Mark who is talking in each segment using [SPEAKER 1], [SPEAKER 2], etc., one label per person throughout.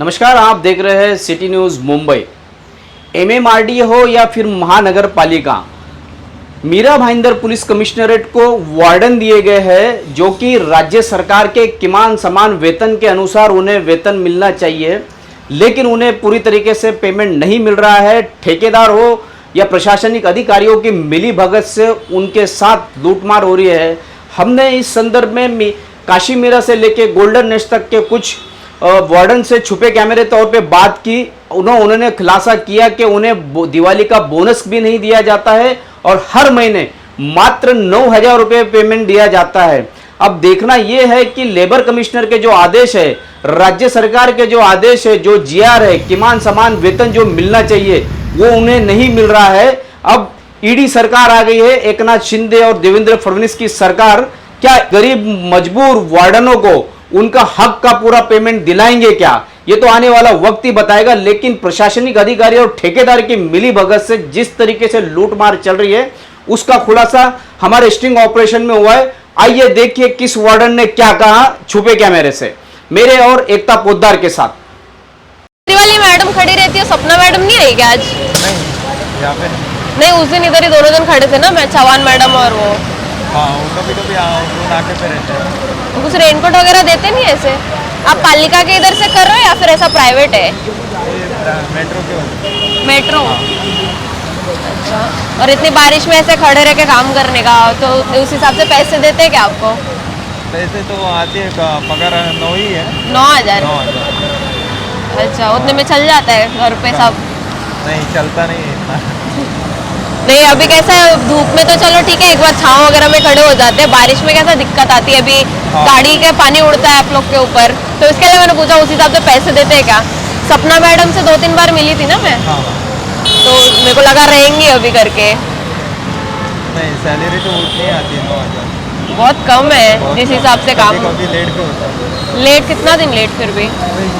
[SPEAKER 1] नमस्कार, आप देख रहे हैं सिटी न्यूज़ मुंबई। एमएमआरडी हो या फिर महानगर पालिका, मीरा भाईंदर पुलिस कमिश्नरेट को वार्डन दिए गए हैं जो कि राज्य सरकार के किमान समान वेतन के अनुसार उन्हें वेतन मिलना चाहिए, लेकिन उन्हें पूरी तरीके से पेमेंट नहीं मिल रहा है। ठेकेदार हो या प्रशासनिक अधिकारियों की मिली भगत से उनके साथ लूटमार हो रही है। हमने इस संदर्भ में काशी मीरा से लेकर गोल्डन नेस्ट तक के कुछ वार्डन से छुपे कैमरे तौर पे बात की। उन्होंने खुलासा किया कि उन्हें दिवाली का बोनस भी नहीं दिया जाता है और हर महीने मात्र 9,000 रुपये पेमेंट दिया जाता है। अब देखना यह है कि लेबर कमिश्नर के जो आदेश है, राज्य सरकार के जो आदेश है, जो जीआर है, किमान समान वेतन जो मिलना चाहिए वो उन्हें नहीं मिल रहा है। अब ईडी सरकार आ गई है, एकनाथ शिंदे और देवेंद्र फडणवीस की सरकार। क्या गरीब मजबूर वार्डनों को उनका हक का पूरा पेमेंट दिलाएंगे क्या, ये तो आने वाला वक्त ही बताएगा। लेकिन प्रशासनिक अधिकारी और ठेकेदार की मिली भगत से जिस तरीके से लूटमार चल रही है उसका खुलासा हमारे स्टिंग ऑपरेशन में हुआ है। आइए देखिए किस वार्डन ने क्या कहा छुपे कैमरे से, मेरे और एकता पोद्दार के साथ।
[SPEAKER 2] वाली मैडम खड़ी रहती है, सपना मैडम नहीं आई क्या आज? नहीं, उस दिन इधर ही दोनों जन खड़े थे ना, मैं चौहान मैडम और वो।
[SPEAKER 3] हाँ, वो कभी नाके पे रहते हैं।
[SPEAKER 2] कुछ रेनकोट वगैरह देते नहीं ऐसे? आप पालिका के इधर से कर रहे हो या फिर ऐसा प्राइवेट है?
[SPEAKER 3] मेट्रो के
[SPEAKER 2] मेट्रो। अच्छा, और इतनी बारिश में ऐसे खड़े रह के काम करने का तो उस हिसाब से पैसे देते हैं क्या आपको?
[SPEAKER 3] पैसे तो आते हैं, पगार 9 ही है।
[SPEAKER 2] 9,000। अच्छा, उतने में चल जाता है घर पे सब?
[SPEAKER 3] नहीं, चलता नहीं है इतना।
[SPEAKER 2] नहीं, अभी कैसा है, धूप में तो चलो ठीक है, एक बार छांव वगैरह में खड़े हो जाते हैं, बारिश में कैसा दिक्कत आती है। अभी
[SPEAKER 3] हाँ।
[SPEAKER 2] गाड़ी के पानी उड़ता है आप लोग के ऊपर, तो इसके लिए मैंने पूछा उस हिसाब से पैसे देते हैं क्या। सपना मैडम से 2-3 बार मिली थी ना मैं।
[SPEAKER 3] हाँ।
[SPEAKER 2] तो मेरे को लगा रहेंगी अभी करके।
[SPEAKER 3] नहीं, सैलरी तो उतनी आती है 9,000।
[SPEAKER 2] बहुत कम है जिस हिसाब से काम।
[SPEAKER 3] कभी लेट भी होता है।
[SPEAKER 2] लेट कितना दिन लेट? फिर भी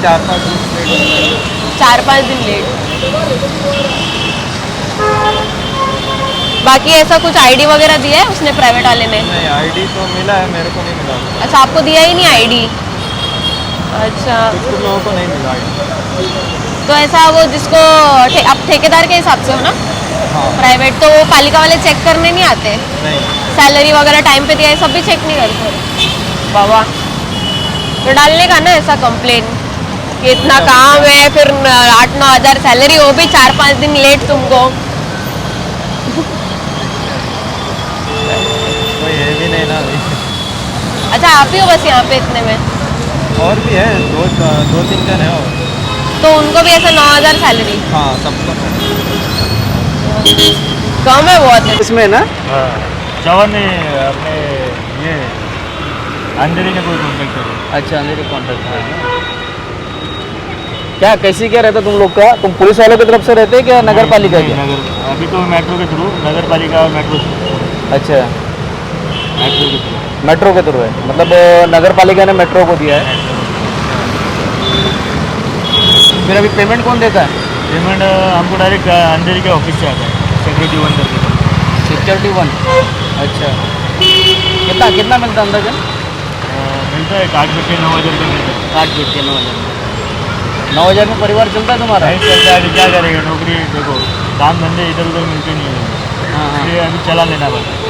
[SPEAKER 3] 4-5 दिन लेट होता है।
[SPEAKER 2] 4-5 दिन लेट। बाकी ऐसा कुछ आईडी वगैरह दिया है उसने प्राइवेट वाले ने?
[SPEAKER 3] नहीं, आईडी तो मिला है, मेरे को नहीं मिला।
[SPEAKER 2] अच्छा, आपको दिया ही नहीं आईडी? अच्छा,
[SPEAKER 3] कुछ लोगों को नहीं मिला आईडी।
[SPEAKER 2] तो ऐसा वो जिसको आप ठेकेदार के हिसाब से हो ना?
[SPEAKER 3] हाँ।
[SPEAKER 2] प्राइवेट तो वो पालिका वाले चेक करने नहीं आते?
[SPEAKER 3] नहीं।
[SPEAKER 2] सैलरी वगैरह टाइम पे दिया है सब भी चेक नहीं करते? बाबा, तो डालने का ना ऐसा कंप्लेन कि इतना काम है, फिर 8-9 हज़ार सैलरी, वो भी 4-5 दिन लेट तुमको।
[SPEAKER 3] कोई है भी नहीं ना अभी।
[SPEAKER 2] अच्छा, आप ही हो बस यहाँ पे इतने में?
[SPEAKER 3] और भी है, 2-3 जन है और।
[SPEAKER 2] तो उनको भी ऐसा 9,000 सैलरी?
[SPEAKER 3] हाँ, सबको
[SPEAKER 2] कम है बहुत।
[SPEAKER 1] इसमें ना
[SPEAKER 3] जवान ने अपने ये अंधेरी का कोई कॉन्ट्रैक्ट है।
[SPEAKER 1] अच्छा, अंधेरी कॉन्ट्रैक्ट है क्या? कैसी क्या रहता तुम लोग का? तुम पुलिस वालों की तरफ से रहते हैं क्या नगर पालिका के?
[SPEAKER 3] अभी तो मेट्रो के थ्रू, नगर पालिका और मेट्रो।
[SPEAKER 1] अच्छा,
[SPEAKER 3] मेट्रो के थ्रू।
[SPEAKER 1] मेट्रो के थ्रू है, मतलब नगर पालिका ने मेट्रो को दिया है। फिर अभी पेमेंट कौन देता है?
[SPEAKER 3] पेमेंट हमको डायरेक्ट अंधेरी के ऑफिस से आता है, सिक्योरिटी 1 करके।
[SPEAKER 1] सिक्योरिटी 1। अच्छा, कितना कितना मिलता है अंदाजा?
[SPEAKER 3] मिलता है 8 बजे 9,000 रुपये मिलता है।
[SPEAKER 1] 8 बजे 9,000। 9,000 में परिवार चलता है तुम्हारा?
[SPEAKER 3] नहीं चलता है, क्या करेगा, नौकरी देखो, काम धंधे इधर उधर मिलते नहीं है।
[SPEAKER 1] हाँ हाँ।
[SPEAKER 3] इसलिए अभी चला लेना पड़ता है।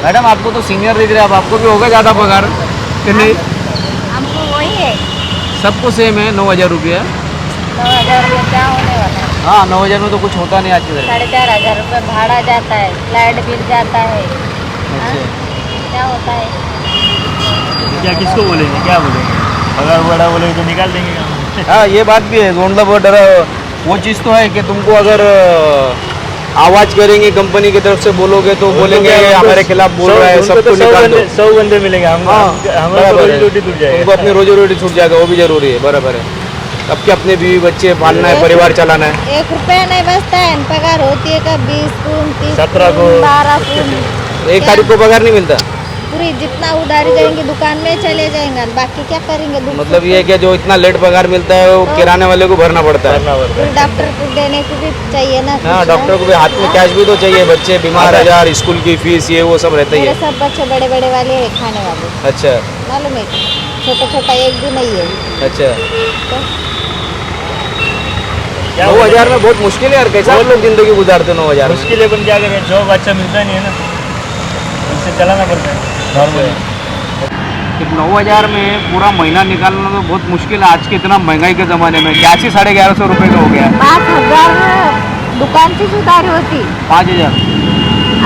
[SPEAKER 1] मैडम, आपको तो सीनियर दिख रहे हैं, अब आपको भी होगा ज़्यादा पगार कि नहीं?
[SPEAKER 4] हमको वही है।
[SPEAKER 1] सबको सेम है 9,000 रुपया।
[SPEAKER 4] 9,000 में क्या होने वाला है?
[SPEAKER 1] हाँ, 9,000 में तो कुछ होता नहीं आज की तारीख।
[SPEAKER 4] 4,500 रुपये भाड़ा जाता है, लाइट बिल जाता है। हाँ?
[SPEAKER 1] अच्छा,
[SPEAKER 4] क्या होता है?
[SPEAKER 3] क्या किसको बोलेंगे, क्या बोलेंगे? अगर बड़ा बोलेंगे तो निकाल देंगे काम।
[SPEAKER 1] हाँ, ये बात भी है। मतलब वो चीज़ तो है कि तुमको अगर आवाज करेंगे कंपनी की तरफ से बोलोगे तो बोलेंगे हमारे खिलाफ बोल रहा है, सबको निकाल दो।
[SPEAKER 3] 100 बंदे मिलेंगे, हमारा रोजी रोटी टूट जाएगा।
[SPEAKER 1] उनको अपनी रोजी रोटी छूट जाएगा, वो भी जरूरी है। बराबर है, सबके अपने बीवी बच्चे पालना है, परिवार चलाना है।
[SPEAKER 4] 1 रुपया नहीं बचता है, पगार होती है कब 20 पून, 30
[SPEAKER 3] 17 को,
[SPEAKER 4] 12 पून।
[SPEAKER 1] 1 तारीख को पगार नहीं मिलता।
[SPEAKER 4] पूरी जितना उधारी जाएंगे दुकान में चले जाएंगे, बाकी क्या करेंगे?
[SPEAKER 1] मतलब ये है कि जो इतना लेट पगार मिलता है वो किराने वाले को भरना पड़ता है।
[SPEAKER 4] फिर डॉक्टर को देने को भी चाहिए ना।
[SPEAKER 1] हाँ, डॉक्टर को भी हाथ में कैश भी तो चाहिए। बच्चे बीमार, 1,000 स्कूल की फीस, ये वो सब रहता ही
[SPEAKER 4] मेरे
[SPEAKER 1] है।
[SPEAKER 4] सब बच्चे बड़े बड़े वाले हैं खाने वाले।
[SPEAKER 1] अच्छा,
[SPEAKER 4] मालूम है? छोटा छोटा एक भी नहीं है।
[SPEAKER 1] अच्छा,
[SPEAKER 4] तो
[SPEAKER 1] 9,000 में बहुत मुश्किल है यार, कैसा आप लोग जिंदगी गुजारते 9,000 में?
[SPEAKER 3] मुश्किल है, पण क्या करें, जॉब अच्छा मिलता नहीं है ना, इससे चलाना पड़ता है नॉर्मली।
[SPEAKER 1] कि 9,000 में पूरा महीना निकालना तो बहुत मुश्किल है आज के इतना महंगाई के ज़माने में। गैस ही 1150 रुपये का हो गया।
[SPEAKER 4] 5,000 दुकानची सुधारी होती
[SPEAKER 1] 5,000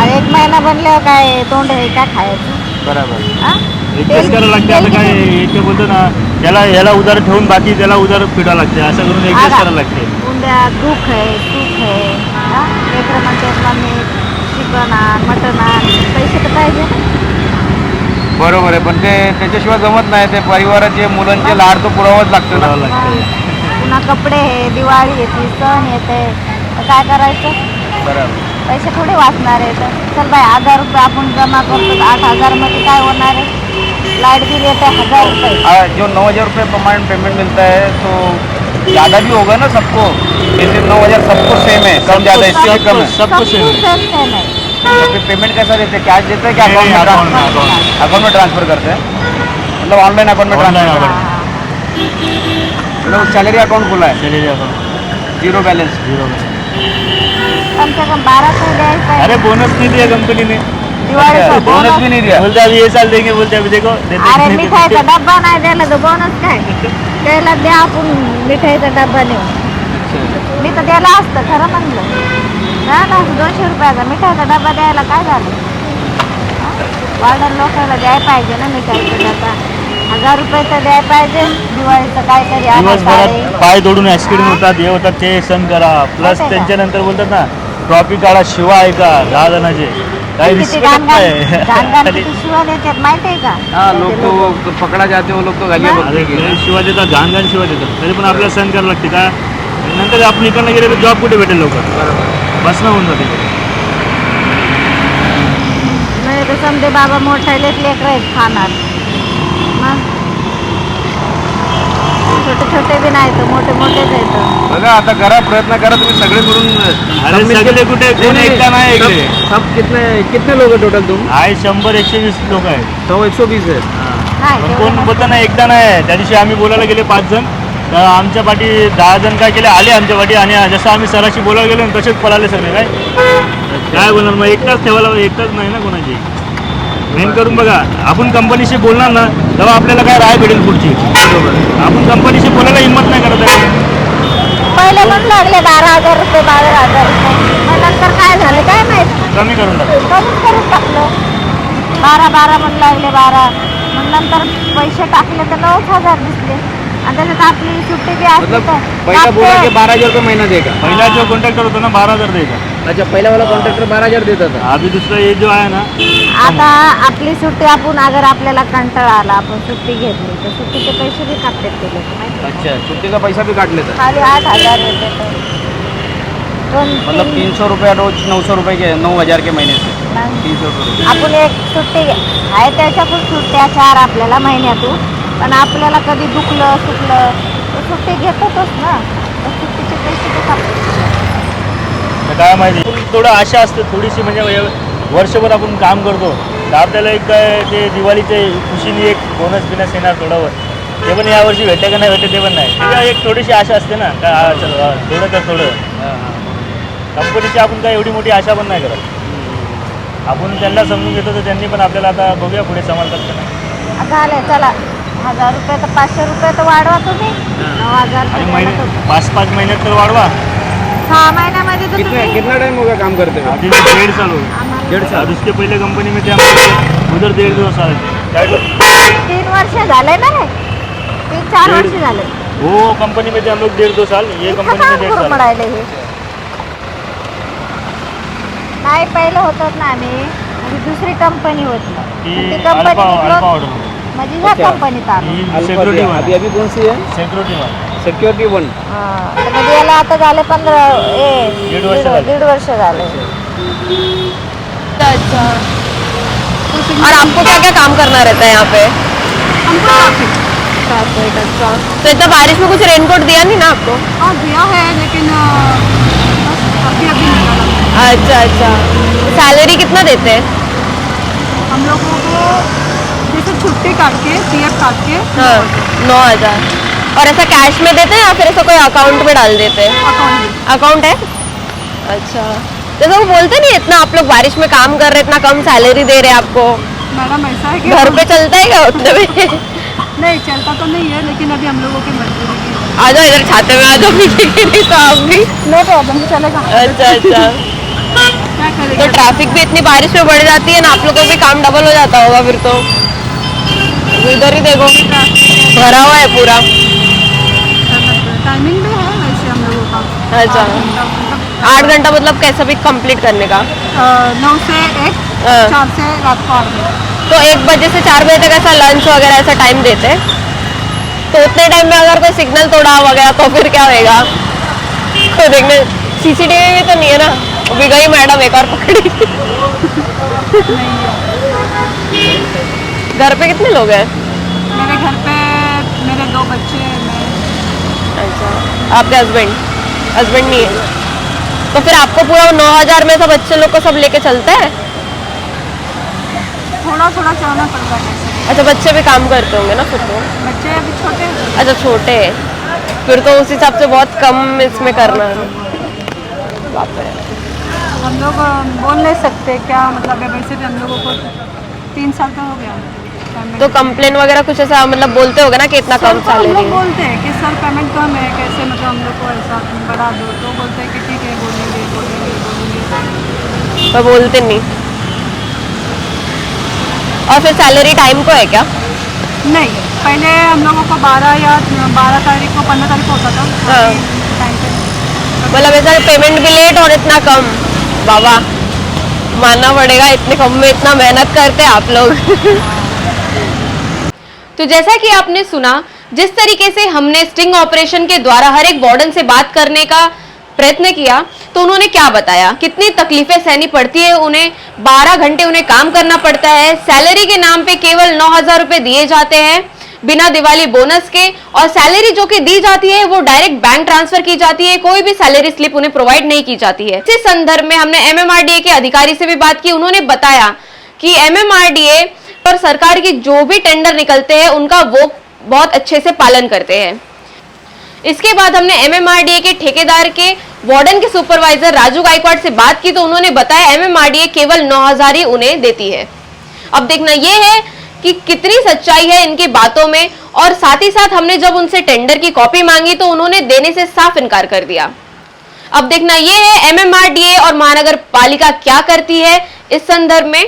[SPEAKER 4] आणि एक महिना बनल्यावर काय तोंड आहे काय खायचं?
[SPEAKER 1] बराबर.
[SPEAKER 4] हा?
[SPEAKER 3] एकच करायला लागते आता, काय एक बोलतो ना, याला उधार ठेवून बाकी त्याला उधार फिटा लागते, असं करून एकच करायला लागते.
[SPEAKER 4] उद्या दुःख आहे सुख आहे, हा? लेकरं म्हणतात मम्मी चिकन आण मटन आण, पैसे तर पाहिजे ना.
[SPEAKER 1] बरोबर आहे, पण ते त्याच्याशिवाय जमत नाही. ते परिवाराचे मुलांचे लाड तो पुरावाच लागतो ना.
[SPEAKER 3] करावं लागते.
[SPEAKER 4] पुन्हा कपडे आहे, दिवाळी येते, सण येते, तर काय करायचं?
[SPEAKER 1] बरोबर.
[SPEAKER 4] पैसे थोडे वाचणार आहेत. चल बाय 1,000 रुपये आपण जमा करतो, 8,000 मध्ये काय होणार आहे? लाईट बिल येते 1,000 रुपये.
[SPEAKER 1] जो 9,000 रुपये परमानेंट पेमेंट मिलता है तो ज़्यादा भी होगा ना सबको? जैसे 9,000 सबको सेम है, कम ज़्यादा इससे भी कम है?
[SPEAKER 3] सबको सेम है.
[SPEAKER 4] सेम है.
[SPEAKER 1] तो फिर पेमेंट कैसा देते हैं? कैश देते हैं क्या
[SPEAKER 3] नहीं,
[SPEAKER 1] अकाउंट में?
[SPEAKER 3] account
[SPEAKER 1] अकाउंट में ट्रांसफर करते हैं, मतलब ऑनलाइन अकाउंट में
[SPEAKER 3] Online
[SPEAKER 1] ट्रांसफर
[SPEAKER 3] account.
[SPEAKER 1] करते हैं. मतलब सैलरी अकाउंट खुला है,
[SPEAKER 3] चले जाओ
[SPEAKER 1] जीरो बैलेंस.
[SPEAKER 3] जीरो.
[SPEAKER 4] कम से कम 12 तो द्यायला पाहिजे.
[SPEAKER 3] अरे बोनस नहीं दिया कंपनी ने,
[SPEAKER 4] दिवाळीचा
[SPEAKER 1] बोनस भी नहीं दिया.
[SPEAKER 3] बोलते अभी ये साल देंगे, बोलते अभी देखो देते
[SPEAKER 4] अरे
[SPEAKER 3] नहीं
[SPEAKER 4] मिठाईचा
[SPEAKER 3] देते.
[SPEAKER 4] डब्बा नाही द्यायला तर बोनस काय? त्याला द्या आपण मिठाईचा डब्बा नेऊन. मी तर द्यायला असतं खरं म्हणलं. ना 200 रुपयाचा मिठाईचा डब्बा द्यायला काय झालं? वार्डन लोकांना द्यायला पाहिजे ना मिठाईचा डब्बा. 1,000 रुपये तर द्यायला पाहिजे. दिवाळीचं काहीतरी
[SPEAKER 3] दिवसभरात पाय तोडून ऍक्सिडेंट होतात, हे होतात, ते सण करा, प्लस
[SPEAKER 4] माहिती आहे का?
[SPEAKER 3] त्यांच्यानंतर बोलतात ना ट्रॉफी काढा, शिवा आहे का 10 जणांचे, काही
[SPEAKER 4] किती
[SPEAKER 3] रिस्पेक्ट
[SPEAKER 4] गाणगाण
[SPEAKER 3] नाही.
[SPEAKER 4] किती शिवा देतात माहिती आहे का?
[SPEAKER 1] हाँ, लोग तो पकड़ा जाते वो लोग तो गालियाँ
[SPEAKER 4] हाँ?
[SPEAKER 1] बकते की.
[SPEAKER 3] शिवा देतात, घाण शिवा देतात, तरी पण आपल्याला सण करायला लागते का? नंतर आपण इकडनं गेले तर जॉब कुठे भेटेल लवकर, बसणं होऊन जाते.
[SPEAKER 4] नाही तर समजे बाबा मोठालेच लेकरं आहेत खाणार. मग छोटे छोटे बी नाही तर मोठे मोठेच आहेत.
[SPEAKER 1] बघा आता करा, प्रयत्न करा तुम्ही सगळे मिळून.
[SPEAKER 3] अरे सगळे कुठे, कोण एकटा नाही इकडे.
[SPEAKER 1] सब कितने कितने लोग हैं टोटल तुम?
[SPEAKER 3] आहे 100-120 लोक आहेत.
[SPEAKER 1] 120 है.
[SPEAKER 4] नाही
[SPEAKER 3] पण
[SPEAKER 4] तेवढे
[SPEAKER 3] कोण
[SPEAKER 4] नसतं.
[SPEAKER 3] बोलतं ना एकदा नाही. त्या दिवशी आम्ही बोलायला गेले 5 जण, तर आमच्या पाठी 10 जण काय केले, आले आमच्या पाठी, आणि जसं आम्ही सराशी बोलायला गेलो तसेच पळाले सगळे. काय बोलणार मग, एकटाच ठेवायला, एकटाच नाही ना कोणाची. मेन करून बघा, आपण कंपनीशी बोलणार ना तेव्हा आपल्याला काय राय भेटेल पुढची. आपण कंपनीशी बोलायला हिंमत नाही करत आहे.
[SPEAKER 4] पहिले पण लागले 12,000 रुपये 12,000 रुपये. मग नंतर काय झालं काय माहित?
[SPEAKER 3] कमी करून टाकतो.
[SPEAKER 4] कमीच करून टाकलं. 12 म्हणून लागले 12. मग नंतर पैसे टाकले तर 9,000 दिसले. आणि त्याच्यात आपली सुट्टी बी असली
[SPEAKER 1] मतलब
[SPEAKER 4] तर
[SPEAKER 1] पहला बोला कि
[SPEAKER 4] टाकते.
[SPEAKER 1] 12,000 रुपये महीना देगा.
[SPEAKER 3] पहिला जो कॉन्ट्रॅक्टर होता ना 12,000 द्यायचा.
[SPEAKER 1] अच्छा, पहला वाला कॉन्ट्रॅक्टर 12,000 देता था.
[SPEAKER 3] अभी दुसरा ये जो आहे ना,
[SPEAKER 4] आता आपली सुट्टी आपण अगर आपल्याला कंटाळा आला आपण सुट्टी घेतली तर सुट्टीचे पैसे बी कापतात ते लोक माहिती आहे?
[SPEAKER 1] अच्छा, छुट्टी का पैसा भी काट लेता है.
[SPEAKER 4] खाली 8,000 देतात.
[SPEAKER 1] मतलब 300 रुपये रोज, 900 रुपये के, 9,000 के महीने से 300 रुपये.
[SPEAKER 4] आपण एक सुट्टी आहे त्याच्यातून सुट्ट्या 4 आपल्याला महिन्यातून, पण आपल्याला कधी दुखलं सुकलं तर सुट्टी घेतातच ना, तर सुट्टीचे पैसे ते कापतात.
[SPEAKER 3] तर काय माहिती, थोडं आशा असते थोडीशी, म्हणजे वर्षभर आपण काम करतो तर आपल्याला एक काय ते दिवाळीचे खुशीने एक बोनस बिनस येणार थोडं, ते पण यावर्षी भेटते का नाही भेटते ते पण नाही. त्याला एक थोडीशी आशा असते ना, का हा चल वा, थोडं तर थोडं. कंपनीची आपण काय एवढी मोठी आशा पण नाही करत. आपण त्यांना समजून घेतो तर त्यांनी पण आपल्याला आता बघूया पुढे सांभाळतात का नाही.
[SPEAKER 4] झाले चला 1,000 रुपये तर 500 रुपये तर वाढवा तुम्ही. 9,000
[SPEAKER 3] आणि
[SPEAKER 4] रुपये
[SPEAKER 3] महिने
[SPEAKER 4] द्यायला तर
[SPEAKER 3] 5-5 महिन्यात तर वाढवा.
[SPEAKER 4] 6 महिन्यामध्ये तर
[SPEAKER 1] कितना
[SPEAKER 4] तुम्ही
[SPEAKER 1] कितना टाइम होगा काम करते हुए?
[SPEAKER 3] आधी 1.5 साल हो,
[SPEAKER 4] आम्हाला
[SPEAKER 1] 1.5 साल.
[SPEAKER 3] उसके पहले कंपनी में थे हम, उधर 1.5 साल.
[SPEAKER 4] 3 वर्ष झाले ना हे. 3-4 वर्ष झाले.
[SPEAKER 3] वो कंपनी में थे हम लोग 1.5-2 साल, ये
[SPEAKER 4] इतकं
[SPEAKER 3] कंपनी में
[SPEAKER 4] काम
[SPEAKER 3] 1.5
[SPEAKER 4] करून
[SPEAKER 3] साल.
[SPEAKER 4] पडायले हे. नाही पहिलं होतं ना आम्ही, म्हणजे दुसरी कंपनी होती.
[SPEAKER 3] ती
[SPEAKER 4] ती
[SPEAKER 3] अल्फा
[SPEAKER 4] कंपनी
[SPEAKER 3] ऑर्डर,
[SPEAKER 4] म्हणजे ह्या
[SPEAKER 1] अच्छा.
[SPEAKER 4] कंपनीत आलो.
[SPEAKER 3] ही सिक्युरिटी वन,
[SPEAKER 1] अभी अभी कौन सी है?
[SPEAKER 3] Security one.
[SPEAKER 1] सिक्योरिटी 1.
[SPEAKER 4] तर म्हणजे याला आता झाले 15
[SPEAKER 3] दीड वर्ष झाले.
[SPEAKER 4] दीड वर्ष झाले.
[SPEAKER 2] अच्छा, और आपको क्या क्या काम करना रहता है यहाँ पे? अच्छा, तो इतना बारिश में कुछ रेनकोट दिया नहीं ना आपको?
[SPEAKER 5] हाँ दिया है, लेकिन बस अभी निकाला।
[SPEAKER 2] अच्छा, सैलरी कितना देते हैं?
[SPEAKER 5] हम लोगों को जैसे छुट्टी काट के पीएफ काट के
[SPEAKER 2] हाँ 9,000। और ऐसा कैश में देते हैं या फिर ऐसा कोई अकाउंट में डाल देते हैं?
[SPEAKER 5] अकाउंट
[SPEAKER 2] अकाउंट है। अच्छा, जैसे वो बोलते नहीं इतना आप लोग बारिश में काम कर रहे, इतना कम सैलरी दे रहे हैं आपको,
[SPEAKER 5] मैडम ऐसा है कि
[SPEAKER 2] घर पे चलता है क्या उतने में?
[SPEAKER 5] नहीं चलता तो नहीं है, लेकिन अभी हम लोगों की मजबूरी की
[SPEAKER 2] आ जाओ इधर छाते में, आ जाओ पीछे के लिए तो आप भी।
[SPEAKER 5] नो प्रॉब्लम चलेगा।
[SPEAKER 2] अच्छा अच्छा,
[SPEAKER 5] क्या
[SPEAKER 2] तो
[SPEAKER 5] करेंगे?
[SPEAKER 2] ट्रैफिक भी इतनी बारिश में बढ़ जाती है ना, आप लोगों को भी काम डबल हो जाता होगा फिर तो। इधर ही देखो भरा हुआ है पूरा।
[SPEAKER 5] टाइमिंग भी है वैसे हम लोगों का।
[SPEAKER 2] अच्छा 8 घंटा मतलब कैसा भी कंप्लीट करने का?
[SPEAKER 5] 9 से 1,
[SPEAKER 2] हाँ।
[SPEAKER 5] 4 से रात को 8 बजे।
[SPEAKER 2] तो 1 बजे से 4 बजे तक ऐसा लंच वगैरह ऐसा टाइम देते हैं, तो उतने टाइम में अगर कोई सिग्नल तोड़ा वगैरह तो फिर क्या होएगा? तो देखने सीसीटीवी में तो नहीं है ना, अभी गई मैडम एक और पकड़ी। घर पे कितने लोग हैं?
[SPEAKER 5] मेरे घर पे मेरे 2 बच्चे हैं, मैं।
[SPEAKER 2] अच्छा, आपके हस्बैंड नहीं है, तो फिर आपको पूरा 9,000 में सब बच्चे लोग को सब लेके चलता है?
[SPEAKER 5] थोड़ा थोड़ा चलना पड़ता है कैसे।
[SPEAKER 2] अच्छा, बच्चे भी काम करते होंगे ना फिर तो?
[SPEAKER 5] बच्चे अभी छोटे हैं।
[SPEAKER 2] अच्छा छोटे हैं, फिर तो उस हिसाब से बहुत कम इसमें करना है। बाप रे।
[SPEAKER 5] हम लोग बोल नहीं सकते क्या मतलब है, वैसे भी हम लोगों को 3 साल का हो गया पेमेंट।
[SPEAKER 2] तो कंप्लेन वगैरह कुछ ऐसा मतलब बोलते होगा ना कि इतना
[SPEAKER 5] सर
[SPEAKER 2] कम
[SPEAKER 5] को हम
[SPEAKER 2] सैलरी
[SPEAKER 5] लोग
[SPEAKER 2] है?
[SPEAKER 5] बोलते हैं कि सर पेमेंट कम है, कैसे मतलब हम लोग को ऐसा बढ़ा दो, तो बोलते हैं कि ठीक है बोलेंगे।
[SPEAKER 2] पर बोलते नहीं। और फिर सैलरी टाइम को है क्या?
[SPEAKER 5] नहीं, पहले हम लोगों को 12 या 12 तारीख को 15 तारीख को होता था।
[SPEAKER 2] हाँ।
[SPEAKER 5] टाइम पे
[SPEAKER 2] मतलब ऐसा पेमेंट भी लेट और इतना कम? बाबा मानना पड़ेगा, इतने कम में इतना मेहनत करते हैं आप लोग।
[SPEAKER 6] तो जैसा कि आपने सुना, जिस तरीके से हमने स्टिंग ऑपरेशन के द्वारा हर एक वार्डन से बात करने का प्रयत्न किया, तो उन्होंने क्या बताया, कितनी तकलीफें सहनी पड़ती है उन्हें, 12 घंटे उन्हें काम करना पड़ता है, सैलरी के नाम पे केवल 9,000 रुपए दिए जाते हैं बिना दिवाली बोनस के, और सैलरी जो कि दी जाती है वो डायरेक्ट बैंक ट्रांसफर की जाती है, कोई भी सैलरी स्लिप उन्हें प्रोवाइड नहीं की जाती है। इसी संदर्भ में हमने MMRDA के अधिकारी से भी बात की, उन्होंने बताया कि MMRDA और सरकार की जो भी टेंडर निकलते हैं उनका वो बहुत अच्छे से पालन करते हैं। इसके बाद हमने MMRDA के ठेकेदार के वार्डन के सुपरवाइजर राजू गायकवाड़ से बात की, तो उन्होंने बताया MMRDA केवल 9,000 ही उन्हें देती है। अब देखना यह है कि कितनी सच्चाई है इनकी बातों में, और साथ ही साथ हमने जब उनसे टेंडर की कॉपी मांगी तो उन्होंने देने से साफ इनकार कर दिया। अब देखना यह है MMRDA और महानगर पालिका क्या करती है इस संदर्भ में।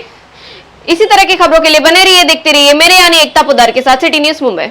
[SPEAKER 6] इसी तरह की खबरों के लिए बने रहिए, देखते रहिए मेरे यानी एकता पोद्दार के साथ सिटी न्यूज़ मुंबई।